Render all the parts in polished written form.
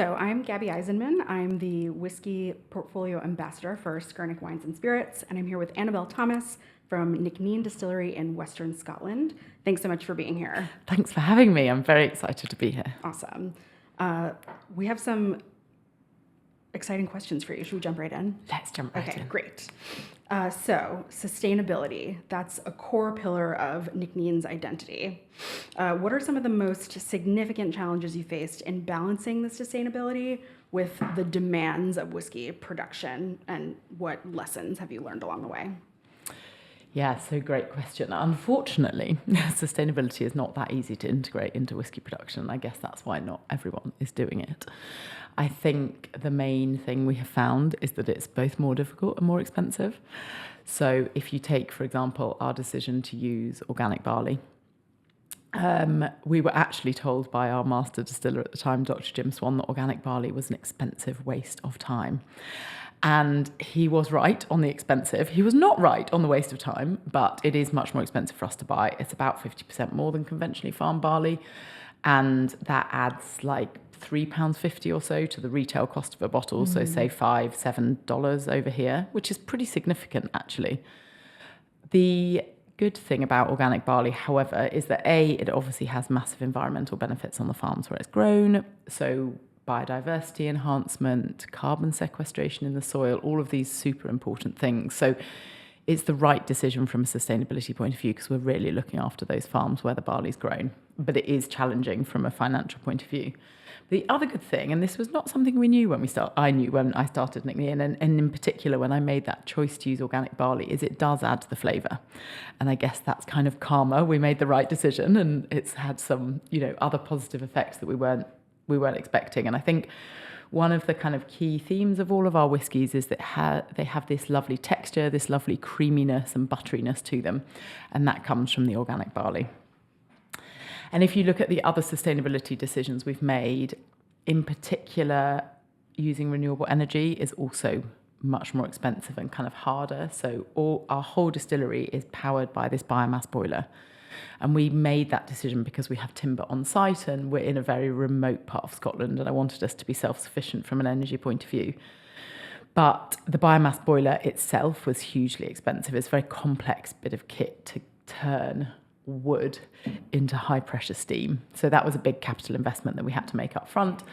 So I'm Gaby Eisenman. I'm the Whiskey Portfolio Ambassador for Skurnik Wines and Spirits, and I'm here with Annabel Thomas from Nc'nean Distillery in Western Scotland. Thanks so much for being here. Thanks for having me. I'm very excited to be here. Awesome. We have some exciting questions for you. Should we jump right in? Let's jump right in. Okay, great. So sustainability, that's a core pillar of Nc'nean's identity. What are some of the most significant challenges you faced in balancing the sustainability with the demands of whiskey production, and what lessons have you learned along the way? Yeah, so great question. Unfortunately, sustainability is not that easy to integrate into whiskey production. I guess that's why not everyone is doing it. I think the main thing we have found is that it's both more difficult and more expensive. So if you take, for example, our decision to use organic barley, we were actually told by our master distiller at the time, Dr. Jim Swan, that organic barley was an expensive waste of time. And he was right on the expensive. He was not right on the waste of time, but it is much more expensive for us to buy. It's about 50% more than conventionally farmed barley. And that adds like £3.50 or so to the retail cost of a bottle. So say $5, $7 over here, which is pretty significant actually. The good thing about organic barley, however, is that it obviously has massive environmental benefits on the farms where it's grown. So biodiversity enhancement, carbon sequestration in the soil, all of these super important things. So it's the right decision from a sustainability point of view because we're really looking after those farms where the barley's grown. But it is challenging from a financial point of view. The other good thing, and this was not something we knew I knew when I started Nc'nean, and in particular when I made that choice to use organic barley, is it does add to the flavour. And I guess that's kind of karma. We made the right decision and it's had some, other positive effects that we weren't expecting. And I think one of the kind of key themes of all of our whiskies is that they have this lovely texture, this lovely creaminess and butteriness to them. And that comes from the organic barley. And if you look at the other sustainability decisions we've made, in particular, using renewable energy is also much more expensive and kind of harder. So our whole distillery is powered by this biomass boiler. And we made that decision because we have timber on site and we're in a very remote part of Scotland and I wanted us to be self-sufficient from an energy point of view. But the biomass boiler itself was hugely expensive. It's a very complex bit of kit to turn wood into high pressure steam. So that was a big capital investment that we had to make up front.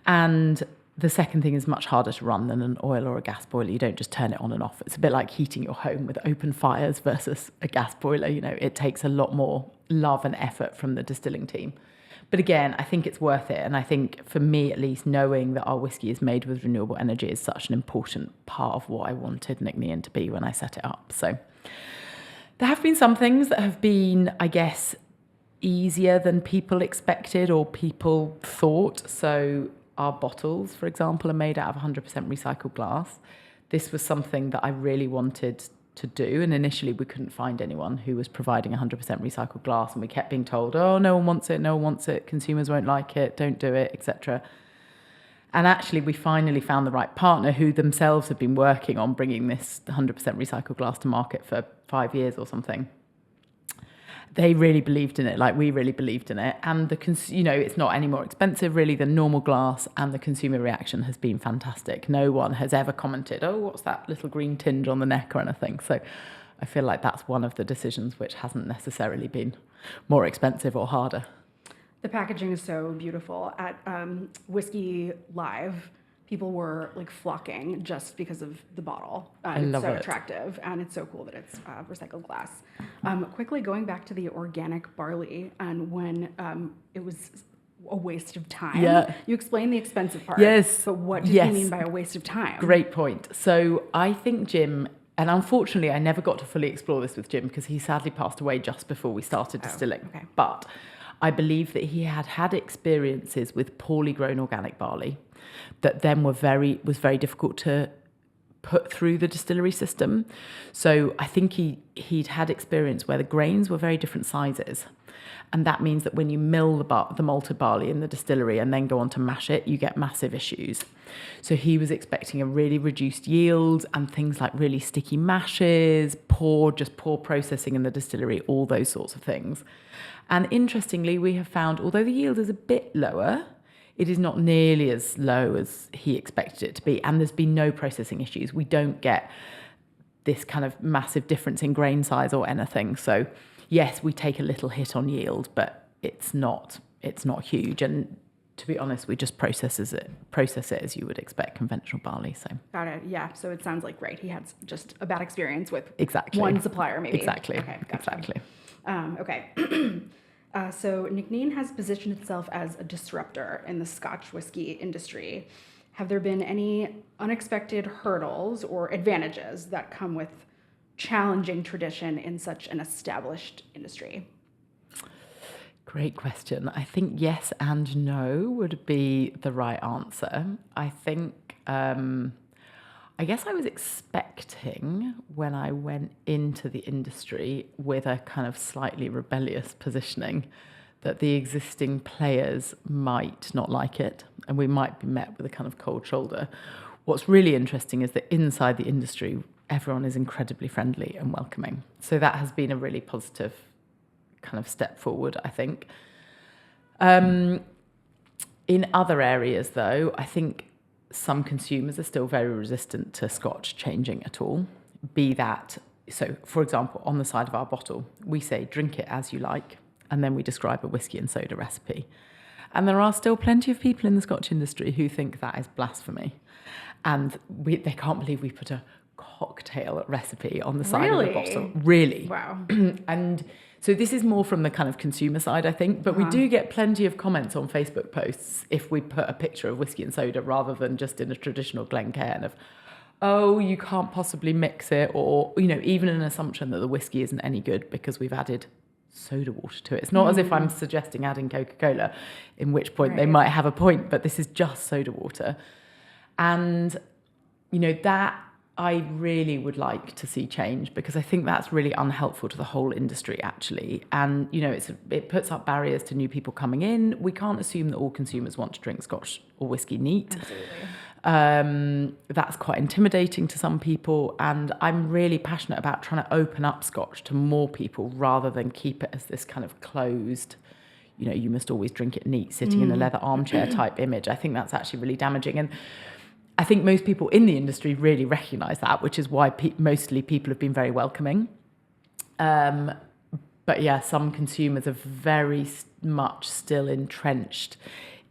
And the second thing is much harder to run than an oil or a gas boiler. You don't just turn it on and off. It's a bit like heating your home with open fires versus a gas boiler. It takes a lot more love and effort from the distilling team. But again, I think it's worth it. And I think for me, at least, knowing that our whiskey is made with renewable energy is such an important part of what I wanted Nc'nean to be when I set it up. So there have been some things that have been, I guess, easier than people expected or people thought. So our bottles, for example, are made out of 100% recycled glass. This was something that I really wanted to do. And initially we couldn't find anyone who was providing 100% recycled glass. And we kept being told, oh, no one wants it, consumers won't like it, don't do it, etc. And actually we finally found the right partner who themselves had been working on bringing this 100% recycled glass to market for 5 years or something. They really believed in it, like we really believed in it. And it's not any more expensive really than normal glass, and the consumer reaction has been fantastic. No one has ever commented, oh, what's that little green tinge on the neck or anything. So I feel like that's one of the decisions which hasn't necessarily been more expensive or harder. The packaging is so beautiful. At Whiskey Live, people were like flocking just because of the bottle. It's so attractive, and it's so cool that it's recycled glass. Quickly going back to the organic barley, and when it was a waste of time. Yeah. You explained the expensive part. Yes. But what did you mean by a waste of time? Great point. So I think Jim, and unfortunately I never got to fully explore this with Jim because he sadly passed away just before we started distilling. Okay. But I believe that he had experiences with poorly grown organic barley that then was very difficult to put through the distillery system. So I think he'd had experience where the grains were very different sizes. And that means that when you mill the malted barley in the distillery and then go on to mash it, you get massive issues. So he was expecting a really reduced yield and things like really sticky mashes, poor processing in the distillery, all those sorts of things. And interestingly, we have found, although the yield is a bit lower, it is not nearly as low as he expected it to be. And there's been no processing issues. We don't get this kind of massive difference in grain size or anything. So yes, we take a little hit on yield, but it's not huge. And to be honest, we just process it as you would expect conventional barley. So got it. Yeah. So it sounds like he had just a bad experience with exactly one supplier, maybe. Exactly. Okay. Gotcha. Exactly. Okay. So Nc'nean has positioned itself as a disruptor in the Scotch whiskey industry. Have there been any unexpected hurdles or advantages that come with challenging tradition in such an established industry? Great question. I think yes and no would be the right answer. I think, I guess I was expecting when I went into the industry with a kind of slightly rebellious positioning that the existing players might not like it and we might be met with a kind of cold shoulder. What's really interesting is that inside the industry, everyone is incredibly friendly and welcoming. So that has been a really positive kind of step forward, I think. In other areas, though, I think some consumers are still very resistant to Scotch changing at all. Be that, so for example, on the side of our bottle, we say drink it as you like, and then we describe a whiskey and soda recipe. And there are still plenty of people in the Scotch industry who think that is blasphemy. And they can't believe we put a cocktail recipe on the side of the bottle. Really? Wow. And so this is more from the kind of consumer side, I think, but we do get plenty of comments on Facebook posts if we put a picture of whiskey and soda rather than just in a traditional Glencairn of, oh, you can't possibly mix it, or, even an assumption that the whiskey isn't any good because we've added soda water to it. It's not as if I'm suggesting adding Coca-Cola, in which point they might have a point, but this is just soda water. And, that I really would like to see change because I think that's really unhelpful to the whole industry, actually. And, it puts up barriers to new people coming in. We can't assume that all consumers want to drink Scotch or whiskey neat. Absolutely. That's quite intimidating to some people. And I'm really passionate about trying to open up Scotch to more people rather than keep it as this kind of closed, you must always drink it neat, sitting in a leather armchair type image. I think that's actually really damaging. And I think most people in the industry really recognise that, which is why mostly people have been very welcoming. But yeah, some consumers are very much still entrenched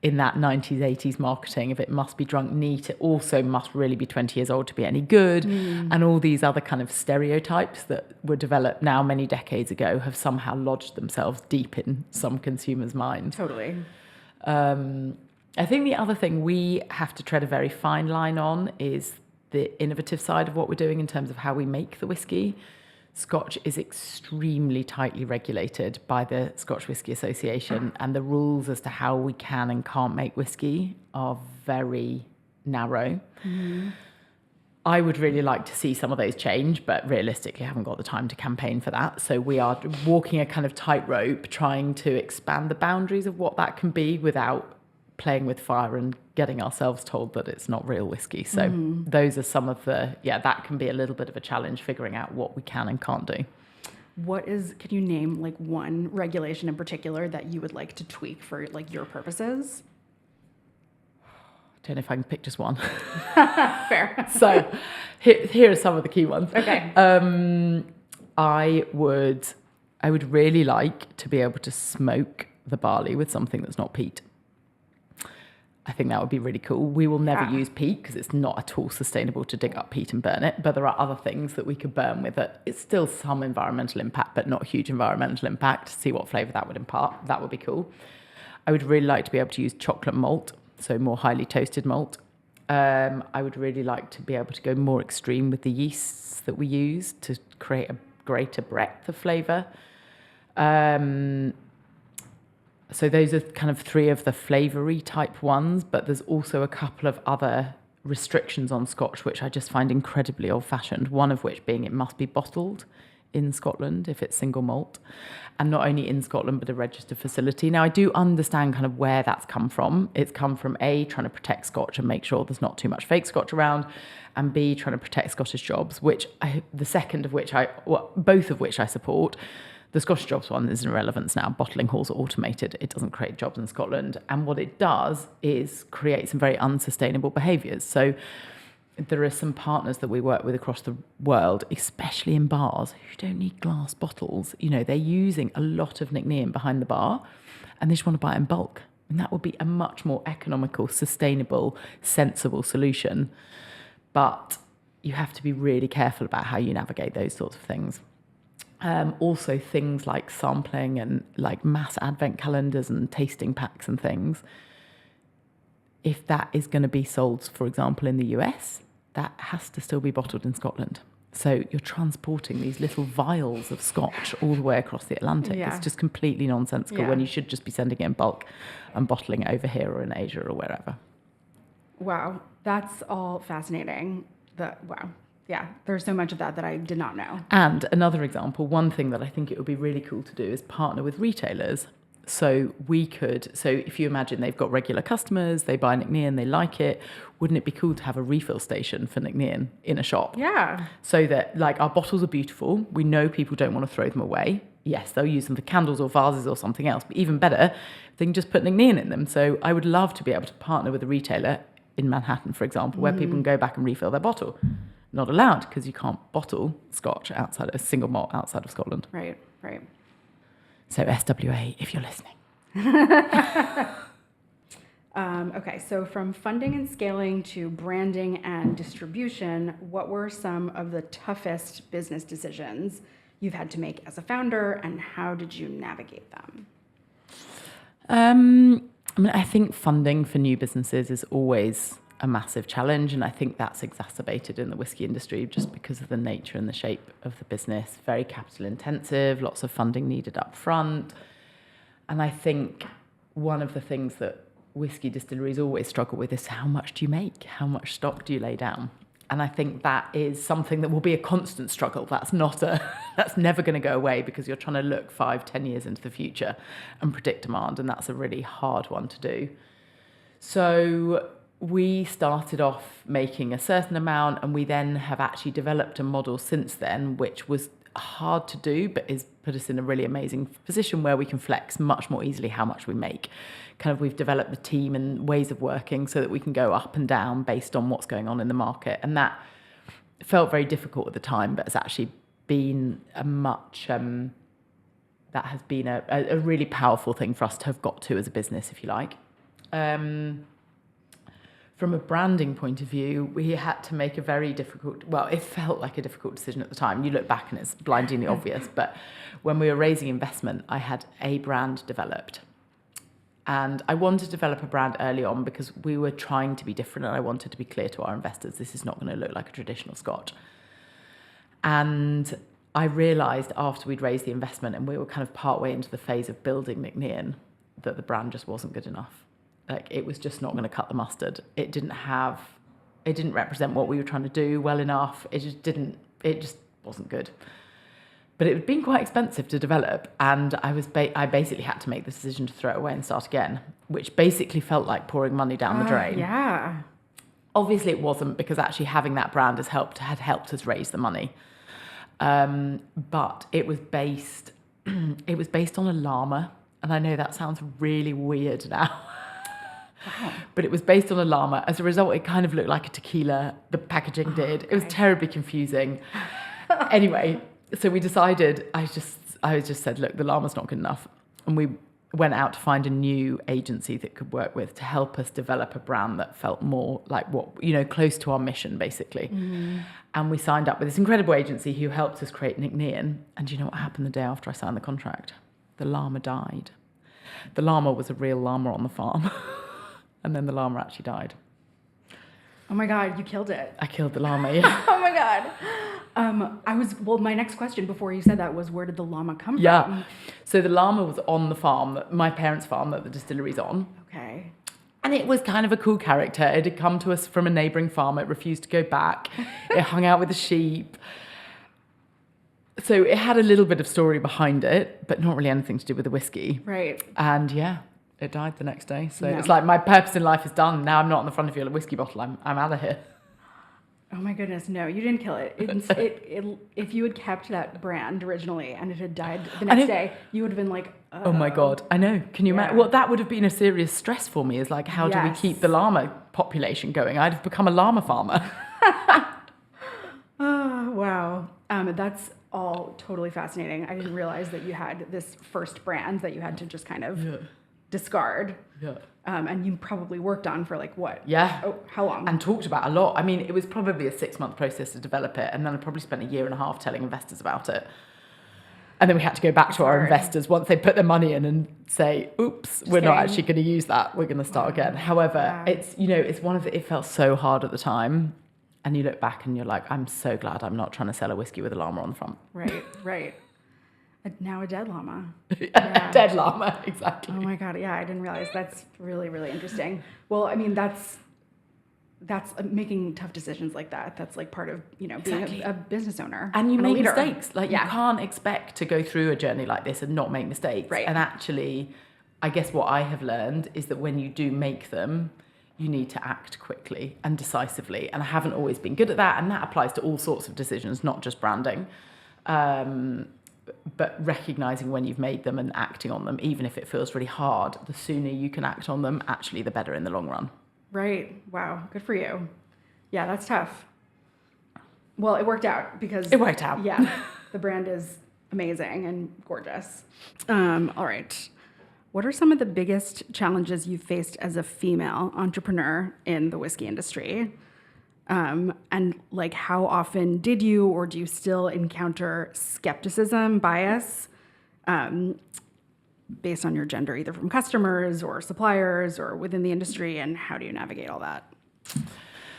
in that 90s, 80s marketing of it must be drunk neat. It also must really be 20 years old to be any good. And all these other kind of stereotypes that were developed now many decades ago have somehow lodged themselves deep in some consumers' mind. Totally. I think the other thing we have to tread a very fine line on is the innovative side of what we're doing in terms of how we make the whiskey. Scotch is extremely tightly regulated by the Scotch Whisky Association, and the rules as to how we can and can't make whiskey are very narrow. I would really like to see some of those change, but realistically I haven't got the time to campaign for that. So we are walking a kind of tightrope, trying to expand the boundaries of what that can be without playing with fire and getting ourselves told that it's not real whiskey. So those are some of that can be a little bit of a challenge, figuring out what we can and can't do. Can you name one regulation in particular that you would like to tweak for your purposes? I don't know if I can pick just one. Fair. So here are some of the key ones. Okay. I would really like to be able to smoke the barley with something that's not peat. I think that would be really cool. We will never use peat because it's not at all sustainable to dig up peat and burn it. But there are other things that we could burn with it. It's still some environmental impact, but not huge environmental impact. See what flavour that would impart. That would be cool. I would really like to be able to use chocolate malt, so more highly toasted malt. I would really like to be able to go more extreme with the yeasts that we use to create a greater breadth of flavour. So those are kind of three of the flavoury type ones, but there's also a couple of other restrictions on Scotch which I just find incredibly old-fashioned, one of which being it must be bottled in Scotland if it's single malt, and not only in Scotland but a registered facility. Now I do understand kind of where that's come from. It's come from A, trying to protect Scotch and make sure there's not too much fake Scotch around, and B, trying to protect Scottish jobs, both of which I support. The Scottish jobs one is irrelevant now. Bottling halls are automated. It doesn't create jobs in Scotland. And what it does is create some very unsustainable behaviours. So there are some partners that we work with across the world, especially in bars, who don't need glass bottles. You know, they're using a lot of Nc'nean behind the bar and they just want to buy it in bulk. And that would be a much more economical, sustainable, sensible solution. But you have to be really careful about how you navigate those sorts of things. Also things like sampling and like mass advent calendars and tasting packs and things. If that is going to be sold, for example, in the US, that has to still be bottled in Scotland. So you're transporting these little vials of Scotch all the way across the Atlantic. Yeah. It's just completely nonsensical when you should just be sending it in bulk and bottling it over here or in Asia or wherever. Wow, that's all fascinating. Wow. Yeah, there's so much of that I did not know. And another example, one thing that I think it would be really cool to do is partner with retailers. So if you imagine they've got regular customers, they buy Nc'nean, they like it, wouldn't it be cool to have a refill station for Nc'nean in a shop? Yeah. So that, like, our bottles are beautiful. We know people don't want to throw them away. Yes, they'll use them for candles or vases or something else, but even better, they can just put Nc'nean in them. So I would love to be able to partner with a retailer in Manhattan, for example, where people can go back and refill their bottle. Not allowed, because you can't bottle Scotch outside a single malt outside of Scotland. Right. So SWA, if you're listening. Okay, so from funding and scaling to branding and distribution, what were some of the toughest business decisions you've had to make as a founder, and how did you navigate them? I think funding for new businesses is always a massive challenge, and I think that's exacerbated in the whiskey industry just because of the nature and the shape of the business. Very capital intensive, lots of funding needed up front. And I think one of the things that whiskey distilleries always struggle with is how much do you make? How much stock do you lay down? And I think that is something that will be a constant struggle. That's never going to go away, because you're trying to look 5-10 years into the future and predict demand, and that's a really hard one to do. So we started off making a certain amount, and we then have actually developed a model since then, which was hard to do, but has put us in a really amazing position where we can flex much more easily how much we make. We've developed the team and ways of working so that we can go up and down based on what's going on in the market. And that felt very difficult at the time, but has actually been that has been a really powerful thing for us to have got to as a business, if you like. From a branding point of view, we had to make it felt like a difficult decision at the time. You look back and it's blindingly obvious, but when we were raising investment, I had a brand developed. And I wanted to develop a brand early on because we were trying to be different, and I wanted to be clear to our investors, this is not going to look like a traditional Scotch. And I realised after we'd raised the investment and we were kind of partway into the phase of building Nc'nean that the brand just wasn't good enough. It was just not going to cut the mustard. It didn't represent what we were trying to do well enough. It just wasn't good. But it had been quite expensive to develop, and I basically had to make the decision to throw it away and start again, which basically felt like pouring money down the drain. Yeah. Obviously it wasn't, because actually having that brand had helped us raise the money. But it was based on a llama, and I know that sounds really weird now. Wow. But it was based on a llama. As a result, it kind of looked like a tequila. The packaging did. Okay. It was terribly confusing. Anyway, so we decided, I just said, look, the llama's not good enough. And we went out to find a new agency that could work with to help us develop a brand that felt more like close to our mission, basically. Mm. And we signed up with this incredible agency who helped us create Nc'nean. And do you know what happened the day after I signed the contract? The llama died. The llama was a real llama on the farm. And then the llama actually died. Oh my God, you killed it. I killed the llama, yeah. Oh my God. My next question before you said that was, where did the llama come from? Yeah. So the llama was on the farm, my parents' farm that the distillery's on. Okay. And it was kind of a cool character. It had come to us from a neighbouring farm. It refused to go back. It hung out with the sheep. So it had a little bit of story behind it, but not really anything to do with the whiskey. Right. And yeah, it died the next day. So It's like my purpose in life is done. Now I'm not on the front of your whiskey bottle. I'm out of here. Oh my goodness, no, you didn't kill it. If you had kept that brand originally and it had died the next day, you would have been like, oh my God, I know. Can you imagine? Well, that would have been a serious stress for me, is like, how do we keep the llama population going? I'd have become a llama farmer. Oh, wow. That's all totally fascinating. I didn't realize that you had this first brand that you had to just kind of discard. Yeah. And you probably worked on for like what? Yeah. Oh, how long? And talked about a lot. I mean, it was probably a 6-month process to develop it. And then I probably spent 1.5 years telling investors about it. And then we had to go back to our investors once they put their money in and say, oops, we're not actually going to use that. We're going to start again. However, it's, it's one of the, it felt so hard at the time. And you look back and you're like, I'm so glad I'm not trying to sell a whiskey with a llama on the front. Right. Now a dead llama. A dead llama, exactly. Oh my God, yeah, I didn't realize. That's really, really interesting. Well, I mean, that's making tough decisions like that. That's like part of, being a business owner. And you make mistakes. Like you can't expect to go through a journey like this and not make mistakes. Right. And actually, I guess what I have learned is that when you do make them, you need to act quickly and decisively. And I haven't always been good at that. And that applies to all sorts of decisions, not just branding. But recognizing when you've made them and acting on them, even if it feels really hard, the sooner you can act on them, actually, the better in the long run. Right. Wow. Good for you. Yeah, that's tough. Well, it worked out because... It worked out. Yeah. The brand is amazing and gorgeous. All right. What are some of the biggest challenges you've faced as a female entrepreneur in the whiskey industry? And like, how often did you or do you still encounter skepticism, bias, based on your gender, either from customers or suppliers or within the industry? And how do you navigate all that?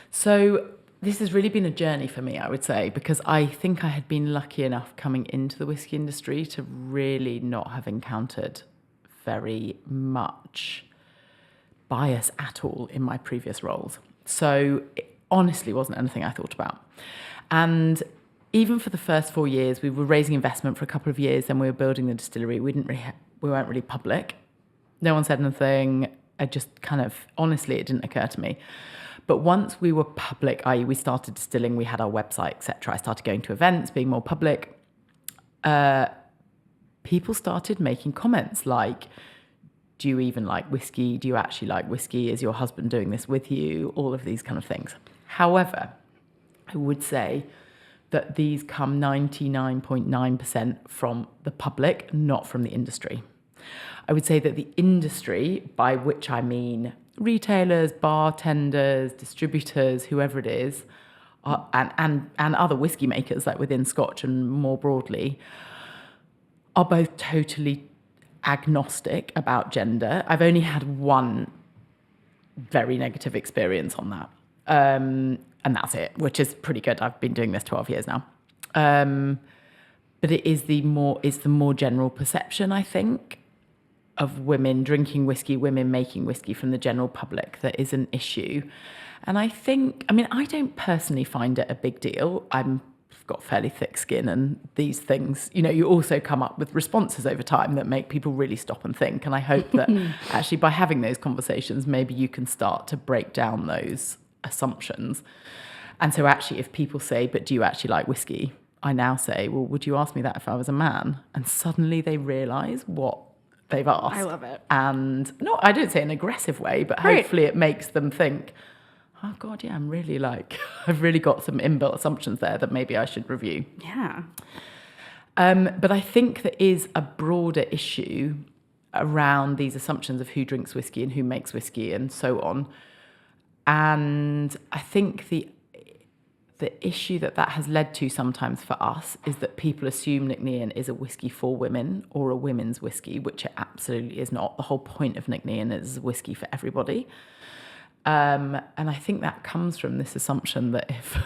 So this has really been a journey for me, I would say, because I think I had been lucky enough coming into the whiskey industry to really not have encountered very much bias at all in my previous roles. So honestly wasn't anything I thought about. And even for the first 4 years, we were raising investment for a couple of years, then we were building the distillery. We weren't really public. No one said anything. I just kind of, honestly, it didn't occur to me. But once we were public, i.e. we started distilling, we had our website, etc. I started going to events, being more public. People started making comments like, do you even like whiskey? Do you actually like whiskey? Is your husband doing this with you? All of these kind of things. However, I would say that these come 99.9% from the public, not from the industry. I would say that the industry, by which I mean retailers, bartenders, distributors, whoever it is, and other whiskey makers, like within Scotch and more broadly, are both totally agnostic about gender. I've only had one very negative experience on that. And that's it, which is pretty good. I've been doing this 12 years now. But it's the more general perception, I think, of women drinking whiskey, women making whiskey from the general public that is an issue. And I don't personally find it a big deal. I've got fairly thick skin, and these things, you also come up with responses over time that make people really stop and think. And I hope that actually by having those conversations, maybe you can start to break down those assumptions. And so actually, if people say, but do you actually like whiskey? I now say, well, would you ask me that if I was a man? And suddenly they realize what they've asked. I love it. And no, I don't say in an aggressive way, but hopefully it makes them think, oh God, yeah, I've really got some inbuilt assumptions there that maybe I should review. Yeah. But I think there is a broader issue around these assumptions of who drinks whiskey and who makes whiskey and so on. And I think the issue that has led to sometimes for us is that people assume Nc'nean is a whiskey for women or a women's whiskey, which it absolutely is not. The whole point of Nc'nean is whiskey for everybody. And I think that comes from this assumption that if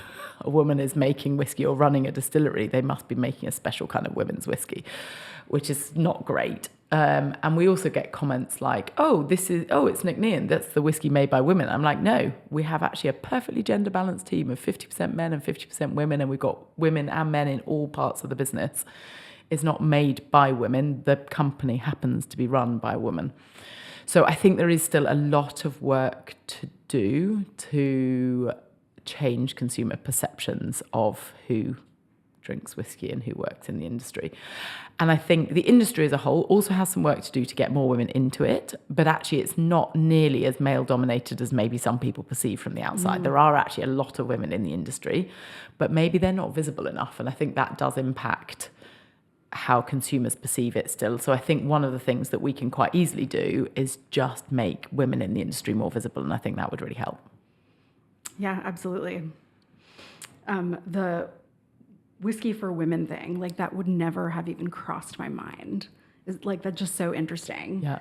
a woman is making whiskey or running a distillery, they must be making a special kind of women's whiskey, which is not great. And we also get comments like, it's Nc'nean, that's the whiskey made by women. I'm like, no, we have actually a perfectly gender balanced team of 50% men and 50% women, and we've got women and men in all parts of the business. It's not made by women. The company happens to be run by a woman. So I think there is still a lot of work to do to change consumer perceptions of who drinks whiskey and who works in the industry. And I think the industry as a whole also has some work to do to get more women into it, but actually it's not nearly as male dominated as maybe some people perceive from the outside. There are actually a lot of women in the industry, but maybe they're not visible enough. And I think that does impact how consumers perceive it still. So I think one of the things that we can quite easily do is just make women in the industry more visible. And I think that would really help. Yeah, absolutely. The whiskey for women thing, like that would never have even crossed my mind. It's like, that's just so interesting. Yeah.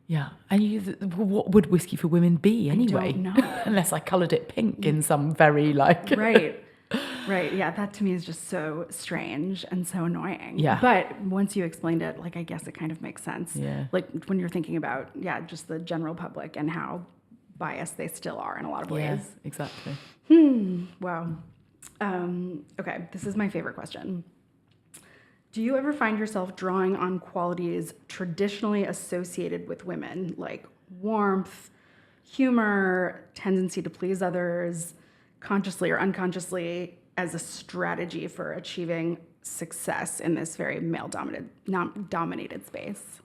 Yeah. And what would whiskey for women be anyway? I don't know. Unless I coloured it pink in some very like... Right. Right. Yeah. That to me is just so strange and so annoying. Yeah. But once you explained it, like, I guess it kind of makes sense. Yeah. Like when you're thinking about, just the general public and how biased they still are in a lot of ways. Yeah, exactly. Wow. Okay. This is my favorite question. Do you ever find yourself drawing on qualities traditionally associated with women, like warmth, humor, tendency to please others, consciously or unconsciously, as a strategy for achieving success in this very male-dominated space?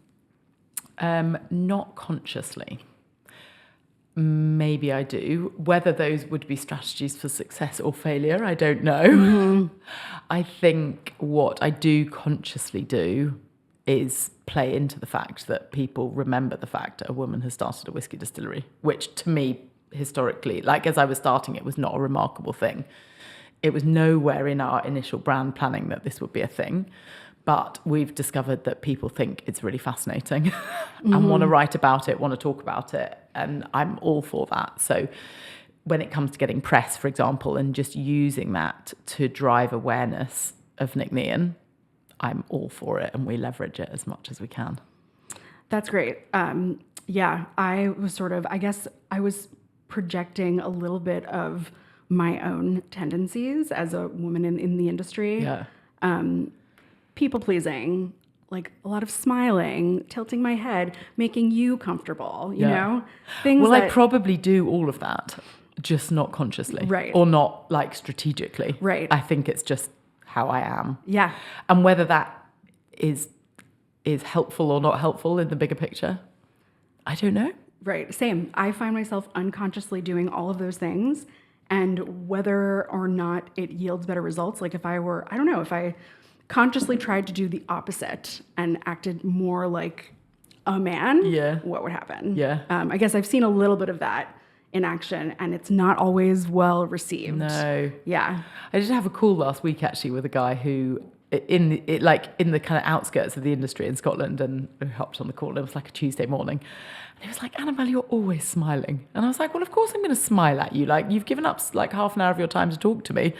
Not consciously. Maybe I do. Whether those would be strategies for success or failure, I don't know. I think what I do consciously do is play into the fact that people remember the fact that a woman has started a whiskey distillery, which to me, historically, like as I was starting, it was not a remarkable thing. It was nowhere in our initial brand planning that this would be a thing. But we've discovered that people think it's really fascinating and want to write about it, want to talk about it. And I'm all for that. So when it comes to getting press, for example, and just using that to drive awareness of Nc'nean, I'm all for it. And we leverage it as much as we can. That's great. I was I guess I was projecting a little bit of my own tendencies as a woman in the industry. Yeah. People pleasing, like a lot of smiling, tilting my head, making you comfortable, you know? Things well, I probably do all of that, just not consciously. Right. Or not like strategically. Right. I think it's just how I am. Yeah. And whether that is helpful or not helpful in the bigger picture, I don't know. Right. Same. I find myself unconsciously doing all of those things, and whether or not it yields better results, like if I consciously tried to do the opposite and acted more like a man, what would happen? Yeah. I guess I've seen a little bit of that in action, and it's not always well received. No. Yeah. I did have a call last week actually with a guy who in the kind of outskirts of the industry in Scotland, and we hopped on the call. It was like a Tuesday morning. And he was like, "Annabel, you're always smiling." And I was like, "Well, of course I'm going to smile at you. Like, you've given up like half an hour of your time to talk to me.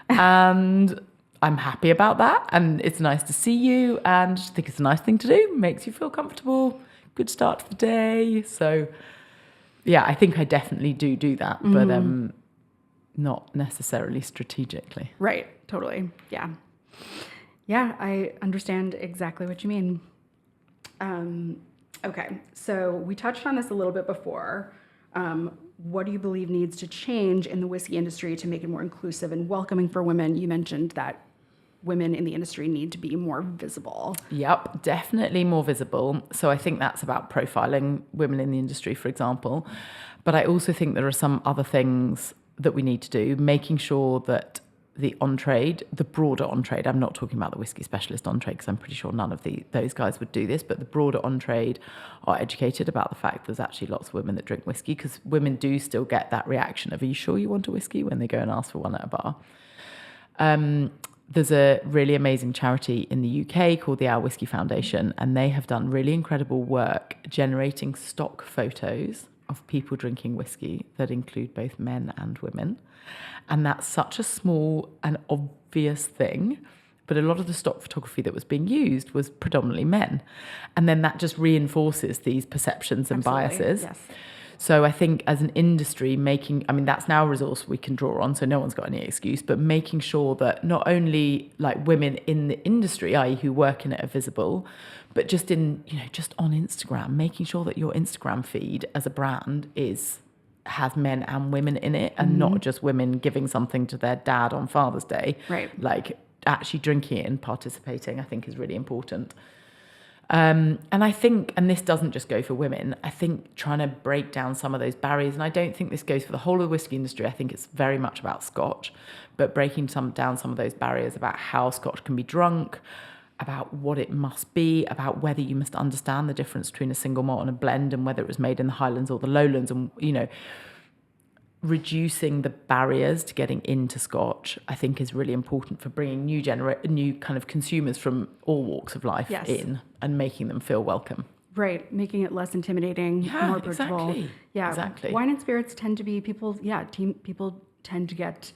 And I'm happy about that. And it's nice to see you. And I think it's a nice thing to do. Makes you feel comfortable. Good start to the day." So, yeah, I think I definitely do that. But not necessarily strategically. Right. Totally. Yeah. Yeah, I understand exactly what you mean. Okay, so we touched on this a little bit before. What do you believe needs to change in the whiskey industry to make it more inclusive and welcoming for women? You mentioned that women in the industry need to be more visible. Yep, definitely more visible. So I think that's about profiling women in the industry, for example. But I also think there are some other things that we need to do, making sure that the on-trade, the broader on-trade, I'm not talking about the whiskey specialist on-trade because I'm pretty sure none of those guys would do this, but the broader on-trade are educated about the fact there's actually lots of women that drink whiskey, because women do still get that reaction of, "Are you sure you want a whiskey?" when they go and ask for one at a bar. There's a really amazing charity in the UK called the Our Whiskey Foundation, and they have done really incredible work generating stock photos of people drinking whiskey that include both men and women. And that's such a small and obvious thing, but a lot of the stock photography that was being used was predominantly men. And then that just reinforces these perceptions and biases. Yes. So I think as an industry, that's now a resource we can draw on, so no one's got any excuse, but making sure that not only like women in the industry, i.e. who work in it, are visible, but just on Instagram, making sure that your Instagram feed as a brand is has men and women in it, and not just women giving something to their dad on Father's Day. Right. Like actually drinking it and participating, I think is really important. And I think, and this doesn't just go for women, I think trying to break down some of those barriers, and I don't think this goes for the whole of the whiskey industry, I think it's very much about Scotch, but breaking down some of those barriers about how Scotch can be drunk, about what it must be, about whether you must understand the difference between a single malt and a blend, and whether it was made in the Highlands or the Lowlands, and, you know, reducing the barriers to getting into Scotch, I think is really important for bringing new kind of consumers from all walks of life in and making them feel welcome. Right, making it less intimidating, more approachable. Exactly. Yeah, exactly. Wine and spirits tend to be people tend to get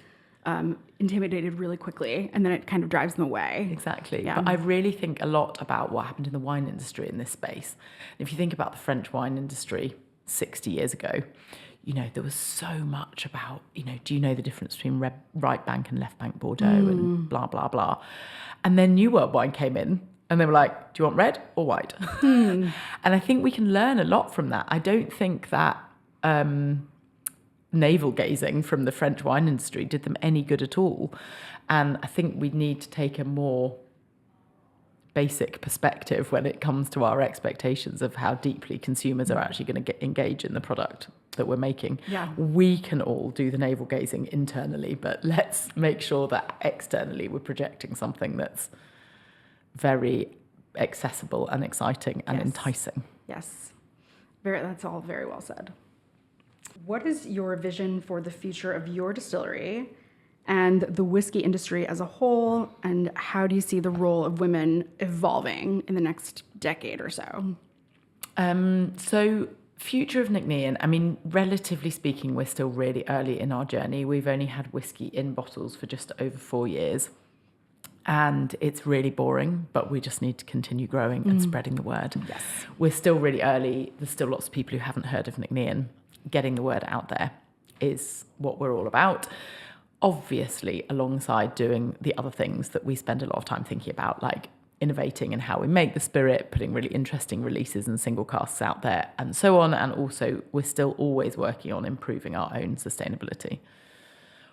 intimidated really quickly, and then it kind of drives them away. Exactly. Yeah. But I really think a lot about what happened in the wine industry in this space. If you think about the French wine industry 60 years ago, you know, there was so much about, you know, do you know the difference between right bank and left bank Bordeaux and blah, blah, blah. And then New World wine came in and they were like, do you want red or white? And I think we can learn a lot from that. I don't think that navel gazing from the French wine industry did them any good at all. And I think we need to take a more basic perspective when it comes to our expectations of how deeply consumers are actually going to engage in the product that we're making. Yeah. We can all do the navel gazing internally, but let's make sure that externally we're projecting something that's very accessible and exciting and enticing. Yes. That's all very well said. What is your vision for the future of your distillery and the whiskey industry as a whole, and how do you see the role of women evolving in the next decade or so? So future of Nc'nean, I mean, relatively speaking, we're still really early in our journey. We've only had whiskey in bottles for just over 4 years, and it's really boring, but we just need to continue growing and spreading the word. Yes. We're still really early. There's still lots of people who haven't heard of Nc'nean. Getting the word out there is what we're all about. Obviously, alongside doing the other things that we spend a lot of time thinking about, like innovating in how we make the spirit, putting really interesting releases and single casks out there, and so on. And also, we're still always working on improving our own sustainability.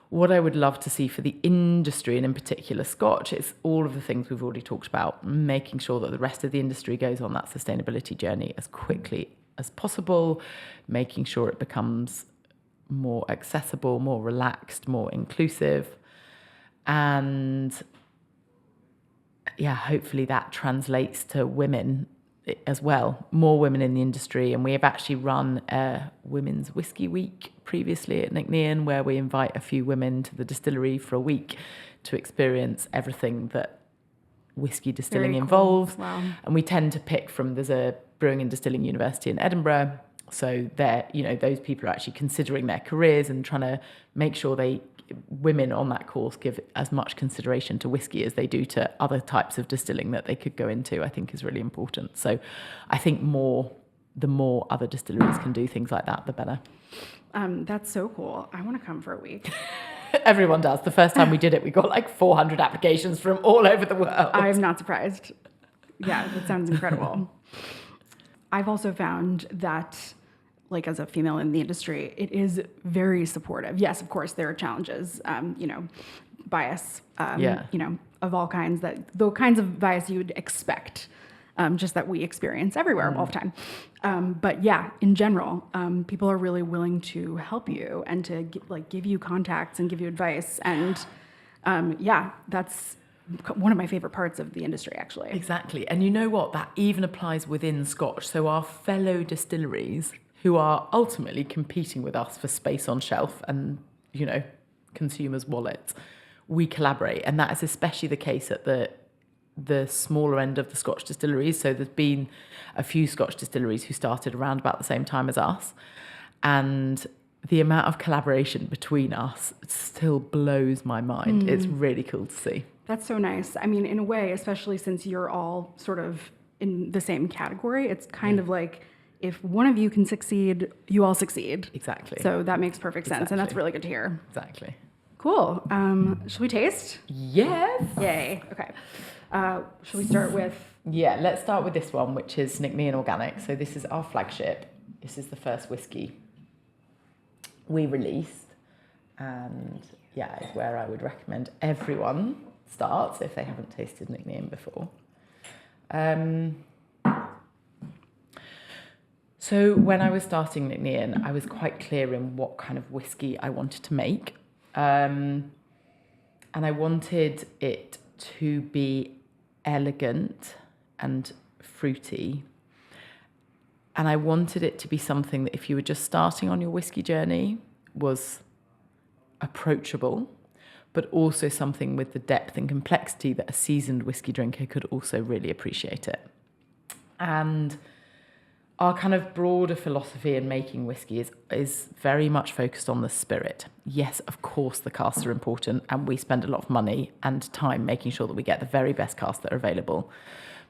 What I would love to see for the industry, and in particular Scotch, is all of the things we've already talked about, making sure that the rest of the industry goes on that sustainability journey as quickly as possible, making sure it becomes more accessible, more relaxed, more inclusive. And yeah, hopefully that translates to women as well, more women in the industry. And we have actually run a Women's Whiskey Week previously at Nc'nean, where we invite a few women to the distillery for a week to experience everything that whiskey distilling involves. Wow. And we tend to pick from, there's a brewing and distilling university in Edinburgh. So they're, you know, those people are actually considering their careers and trying to make sure women on that course give as much consideration to whiskey as they do to other types of distilling that they could go into, I think is really important. So I think the more other distilleries can do things like that, the better. That's so cool. I want to come for a week. Everyone does. The first time we did it, we got like 400 applications from all over the world. I'm not surprised. Yeah, that sounds incredible. I've also found that, like, as a female in the industry, it is very supportive. Yes, of course, there are challenges, bias, of all kinds, the kinds of bias you would expect, just that we experience everywhere all the time. But yeah, in general, people are really willing to help you and to give you contacts and give you advice. And that's one of my favorite parts of the industry, actually. Exactly. And you know what? That even applies within Scotch. So our fellow distilleries who are ultimately competing with us for space on shelf and, you know, consumers' wallets, we collaborate. And that is especially the case at the smaller end of the Scotch distilleries. So there's been a few Scotch distilleries who started around about the same time as us. And the amount of collaboration between us still blows my mind. It's really cool to see. That's so nice. I mean, in a way, especially since you're all sort of in the same category, it's kind of like, if one of you can succeed, you all succeed. Exactly. So that makes perfect sense, and that's really good to hear. Exactly. Cool. Shall we taste? Yes. Yay. Okay. Shall we start with? Yeah, let's start with this one, which is Nc'nean Organic. So this is our flagship. This is the first whiskey we released, and yeah, is where I would recommend everyone starts if they haven't tasted Nc'nean before. So when I was starting Nc'nean, I was quite clear in what kind of whiskey I wanted to make. And I wanted it to be elegant and fruity. And I wanted it to be something that if you were just starting on your whiskey journey was approachable, but also something with the depth and complexity that a seasoned whiskey drinker could also really appreciate it. And our kind of broader philosophy in making whiskey is very much focused on the spirit. Yes, of course, the casks are important, and we spend a lot of money and time making sure that we get the very best casks that are available.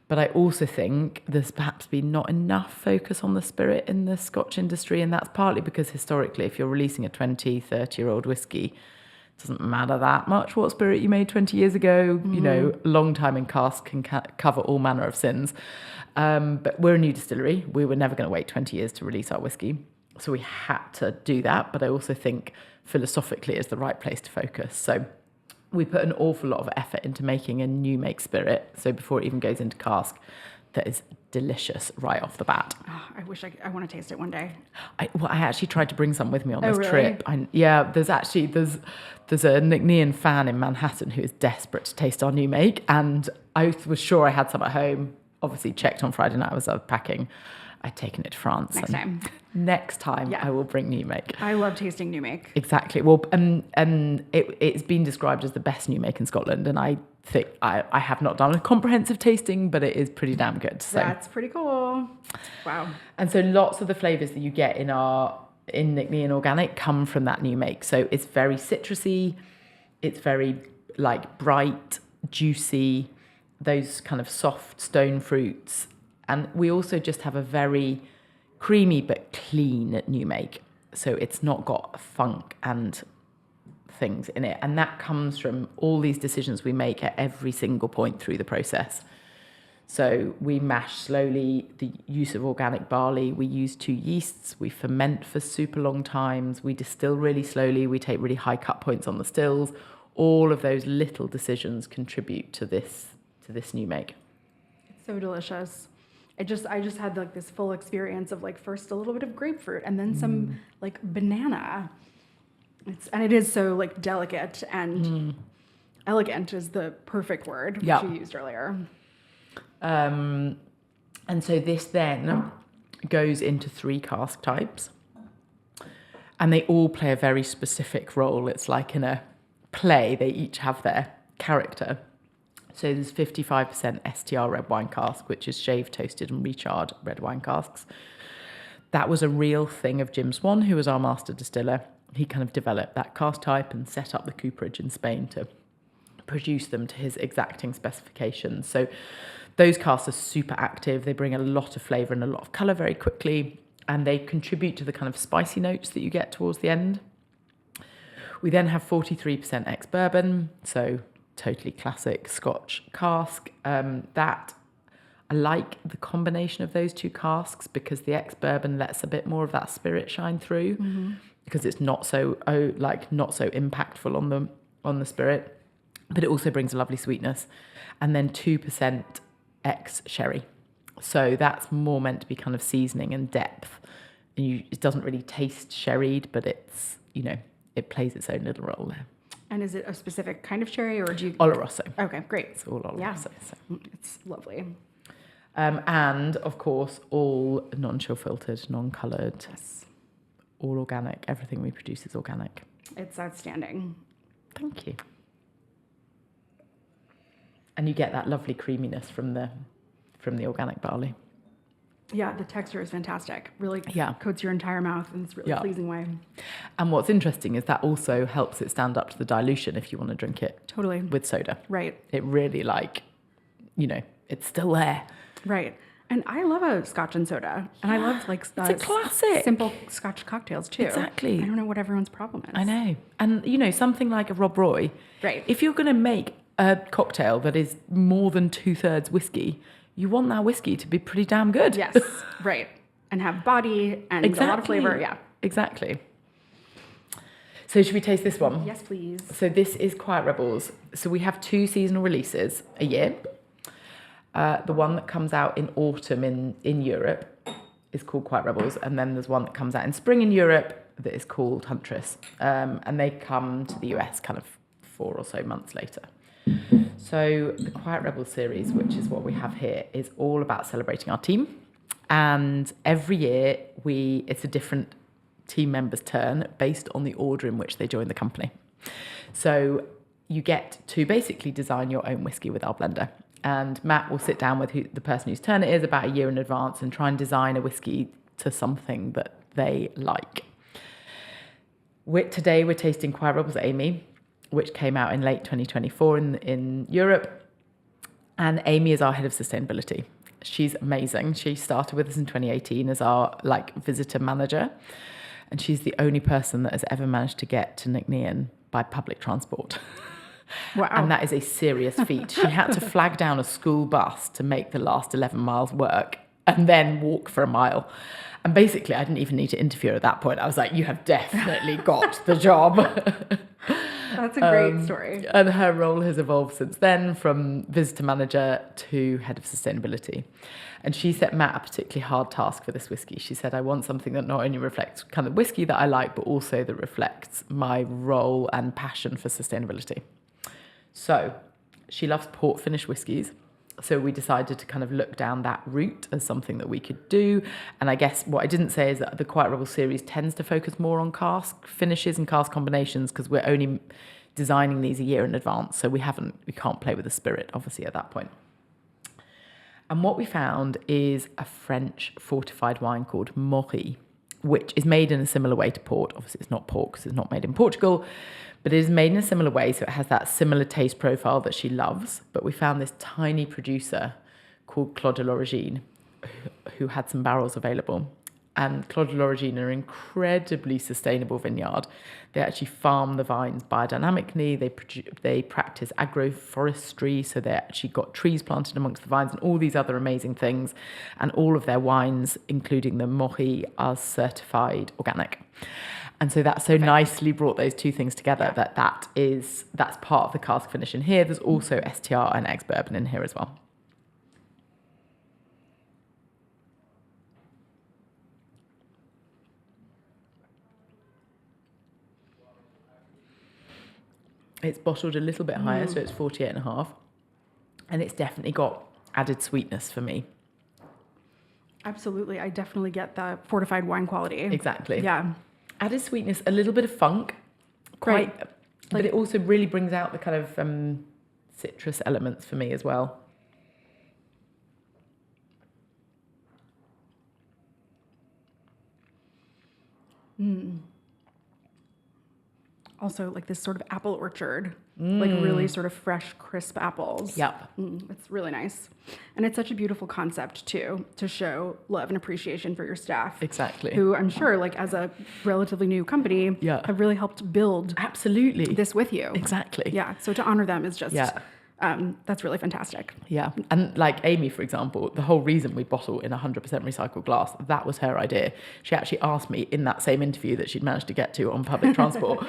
But I also think there's perhaps been not enough focus on the spirit in the Scotch industry, and that's partly because historically, if you're releasing a 20, 30-year-old whiskey, it doesn't matter that much what spirit you made 20 years ago. You know, long time in cask can cover all manner of sins. But we're a new distillery. We were never going to wait 20 years to release our whiskey. So we had to do that. But I also think philosophically is the right place to focus. So we put an awful lot of effort into making a new make spirit. So before it even goes into cask, that is delicious right off the bat. Oh, I wish I want to taste it one day. I actually tried to bring some with me on this really? trip. There's a Nc'nean fan in Manhattan who is desperate to taste our new make. And I was sure I had some at home. Obviously checked on Friday night as I was packing. I'd taken it to France. Next time I will bring new make. I love tasting new make. Exactly. Well, it's been described as the best new make in Scotland, and I think I have not done a comprehensive tasting, but it is pretty damn good. So that's pretty cool. Wow. And so lots of the flavours that you get in Nc'nean Organic come from that new make. So it's very citrusy, it's very like bright, juicy, those kind of soft stone fruits. And we also just have a very creamy but clean new make. So it's not got funk and things in it. And that comes from all these decisions we make at every single point through the process. So we mash slowly, the use of organic barley. We use 2 yeasts. We ferment for super long times. We distill really slowly. We take really high cut points on the stills. All of those little decisions contribute to this new make. It's so delicious. I just had like this full experience of like first a little bit of grapefruit and then some like banana. It is so like delicate and elegant is the perfect word which you used earlier. And so this then goes into 3 cask types, and they all play a very specific role. It's like in a play, they each have their character. So there's 55% STR red wine cask, which is shaved, toasted and recharred red wine casks. That was a real thing of Jim Swan, who was our master distiller. He kind of developed that cask type and set up the cooperage in Spain to produce them to his exacting specifications. So those casks are super active. They bring a lot of flavour and a lot of colour very quickly, and they contribute to the kind of spicy notes that you get towards the end. We then have 43% ex-bourbon, so totally classic Scotch cask. That I like the combination of those 2 casks because the ex-bourbon lets a bit more of that spirit shine through because it's not so impactful on the spirit, but it also brings a lovely sweetness. And then 2% ex-sherry. So that's more meant to be kind of seasoning and depth. And it doesn't really taste sherried, but it's, it plays its own little role there. And is it a specific kind of sherry or do you... Oloroso. Okay, great. It's all Oloroso. Yeah. So. It's lovely. And, of course, all non-chill filtered, non-coloured, all organic. Everything we produce is organic. It's outstanding. Thank you. And you get that lovely creaminess from the organic barley. Yeah, the texture is fantastic. Really coats your entire mouth in this really pleasing way. And what's interesting is that also helps it stand up to the dilution if you want to drink it totally with soda. Right. It really it's still there. Right. And I love a Scotch and soda. And I love like it's a classic. Simple Scotch cocktails too. Exactly. I don't know what everyone's problem is. I know. And something like a Rob Roy. Right. If you're going to make a cocktail that is more than 2/3 whiskey, you want that whiskey to be pretty damn good. Yes, right. And have body and a lot of flavor. Yeah. Exactly. So should we taste this one? Yes, please. So this is Quiet Rebels. So we have 2 seasonal releases a year. The one that comes out in autumn in Europe is called Quiet Rebels, and then there's one that comes out in spring in Europe that is called Huntress, and they come to the US kind of 4 or so months later. So the Quiet Rebels series, which is what we have here, is all about celebrating our team, and every year it's a different team member's turn based on the order in which they join the company. So you get to basically design your own whiskey with our blender. And Matt will sit down with the person whose turn it is about a year in advance and try and design a whiskey to something that they like. Today we're tasting Quiet Rebels Amy, which came out in late 2024 in Europe. And Amy is our head of sustainability. She's amazing. She started with us in 2018 as our visitor manager. And she's the only person that has ever managed to get to Nc'nean by public transport. Wow. And that is a serious feat. She had to flag down a school bus to make the last 11 miles work and then walk for a mile. And basically, I didn't even need to interview her at that point. I was like, you have definitely got the job. That's a great story. And her role has evolved since then from visitor manager to head of sustainability. And she set Matt a particularly hard task for this whiskey. She said, I want something that not only reflects kind of whiskey that I like, but also that reflects my role and passion for sustainability. So she loves port finish whiskies. So we decided to kind of look down that route as something that we could do. And I guess what I didn't say is that the Quiet Rebel series tends to focus more on cask finishes and cask combinations because we're only designing these a year in advance. So we can't play with the spirit, obviously, at that point. And what we found is a French fortified wine called Maury, which is made in a similar way to port. Obviously, it's not port because it's not made in Portugal, but it is made in a similar way. So it has that similar taste profile that she loves. But we found this tiny producer called Claude de l'Origine who had some barrels available. And Claude de l'Origine are an incredibly sustainable vineyard. They actually farm the vines biodynamically. They practice agroforestry, so they actually got trees planted amongst the vines and all these other amazing things. And all of their wines, including the Maury, are certified organic. And so that so nicely brought those two things together. That's part of the cask finish in here. There's also STR and ex-bourbon in here as well. It's bottled a little bit higher, so it's 48.5. And it's definitely got added sweetness for me. Absolutely. I definitely get the fortified wine quality. Exactly. Yeah. Added sweetness, a little bit of funk. But it also really brings out the kind of citrus elements for me as well. Also, this sort of apple orchard, really sort of fresh, crisp apples. Yep. It's really nice. And it's such a beautiful concept, too, to show love and appreciation for your staff. Exactly. Who I'm sure, as a relatively new company, have really helped build absolutely this with you. Exactly. Yeah. So to honor them is just, that's really fantastic. Yeah. And Amy, for example, the whole reason we bottle in 100% recycled glass, that was her idea. She actually asked me in that same interview that she'd managed to get to on public transport.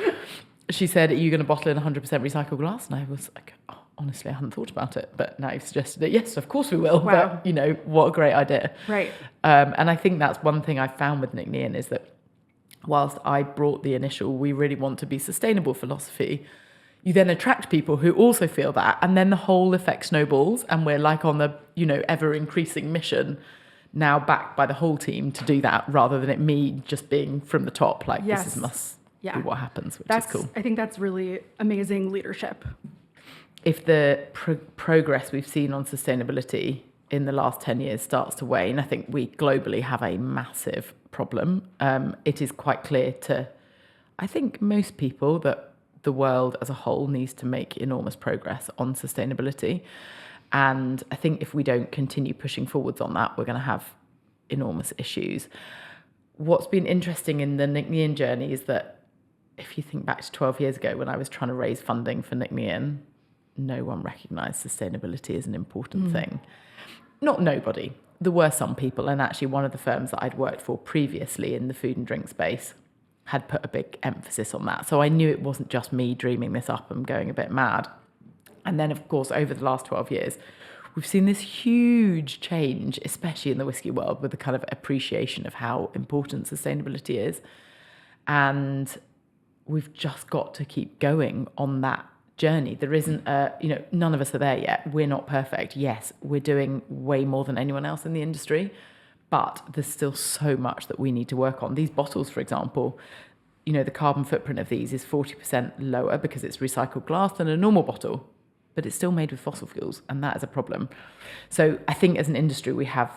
She said, are you going to bottle in 100% recycled glass? And I was like, oh, honestly, I hadn't thought about it. But now you've suggested it. Yes, of course we will. Wow. But, what a great idea. Right. And I think that's one thing I found with Nc'nean is that whilst I brought the initial, we really want to be sustainable philosophy, you then attract people who also feel that. And then the whole effect snowballs. And we're on the, ever increasing mission now backed by the whole team to do that rather than it me just being from the top. This must be what happens, which is cool. I think that's really amazing leadership. If the progress we've seen on sustainability in the last 10 years starts to wane, I think we globally have a massive problem. It is quite clear to, I think, most people that the world as a whole needs to make enormous progress on sustainability. And I think if we don't continue pushing forwards on that, we're going to have enormous issues. What's been interesting in the Nc'nean journey is that if you think back to 12 years ago when I was trying to raise funding for Nc'nean, no one recognised sustainability as an important thing. Not nobody. There were some people, and actually one of the firms that I'd worked for previously in the food and drink space had put a big emphasis on that. So I knew it wasn't just me dreaming this up and going a bit mad. And then, of course, over the last 12 years, we've seen this huge change, especially in the whiskey world, with the kind of appreciation of how important sustainability is. And we've just got to keep going on that journey. There isn't none of us are there yet. We're not perfect. Yes, we're doing way more than anyone else in the industry, but there's still so much that we need to work on. These bottles, for example, the carbon footprint of these is 40% lower because it's recycled glass than a normal bottle, but it's still made with fossil fuels, and that is a problem. So I think as an industry, we have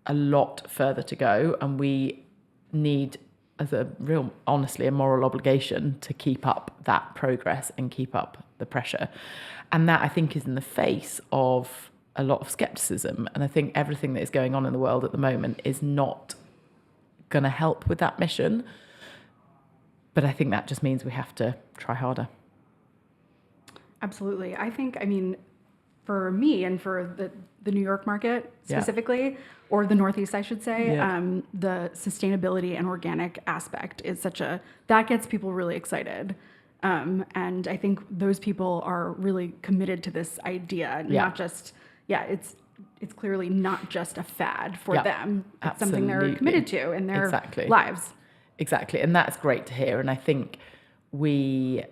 a lot further to go, and we need, as a moral obligation to keep up that progress and keep up the pressure. And that, I think, is in the face of a lot of skepticism. And I think everything that is going on in the world at the moment is not going to help with that mission. But I think that just means we have to try harder. Absolutely. I think, for me and for the New York market specifically, or the Northeast, I should say, the sustainability and organic aspect is that gets people really excited. And I think those people are really committed to this idea, not just, it's clearly not just a fad for them. It's Absolutely. something they're committed to in their lives. Exactly. And that's great to hear. And I think we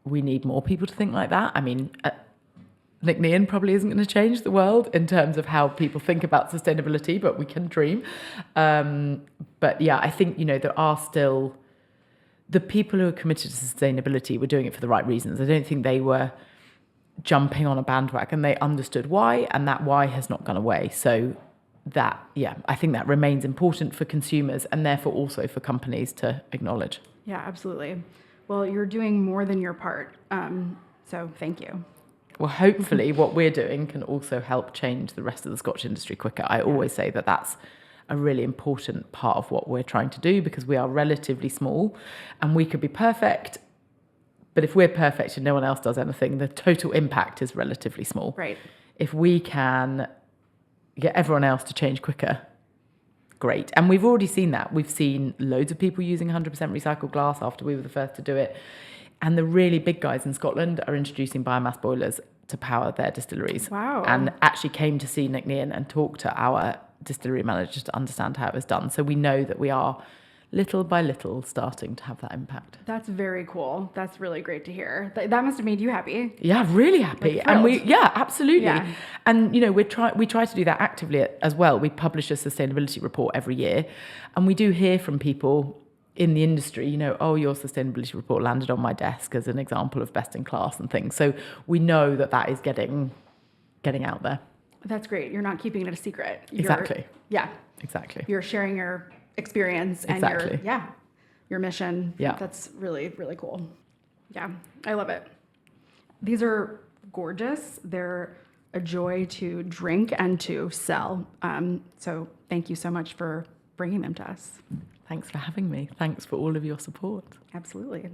need more people to think like that. Nc'nean probably isn't going to change the world in terms of how people think about sustainability, but we can dream. But I think, there are still the people who are committed to sustainability were doing it for the right reasons. I don't think they were jumping on a bandwagon. They understood why, and that why has not gone away. So that, I think that remains important for consumers and therefore also for companies to acknowledge. Yeah, absolutely. Well, you're doing more than your part. So thank you. Well, hopefully what we're doing can also help change the rest of the Scotch industry quicker. I always say that that's a really important part of what we're trying to do, because we are relatively small and we could be perfect. But if we're perfect and no one else does anything, the total impact is relatively small. Right. If we can get everyone else to change quicker, great. And we've already seen that. We've seen loads of people using 100% recycled glass after we were the first to do it. And the really big guys in Scotland are introducing biomass boilers to power their distilleries. Wow. And actually came to see Nc'nean and talk to our distillery managers to understand how it was done. So we know that we are little by little starting to have that impact. That's very cool. That's really great to hear. That must have made you happy. Yeah, really happy. Like, and absolutely. Yeah. And we try to do that actively as well. We publish a sustainability report every year, and we do hear from people in the industry, your sustainability report landed on my desk as an example of best in class and things. So we know that is getting out there. That's great. You're not keeping it a secret. Exactly. Yeah. Exactly. You're sharing your experience and your mission. Yeah. That's really, really cool. Yeah. I love it. These are gorgeous. They're a joy to drink and to sell. So thank you so much for bringing them to us. Thanks for having me. Thanks for all of your support. Absolutely.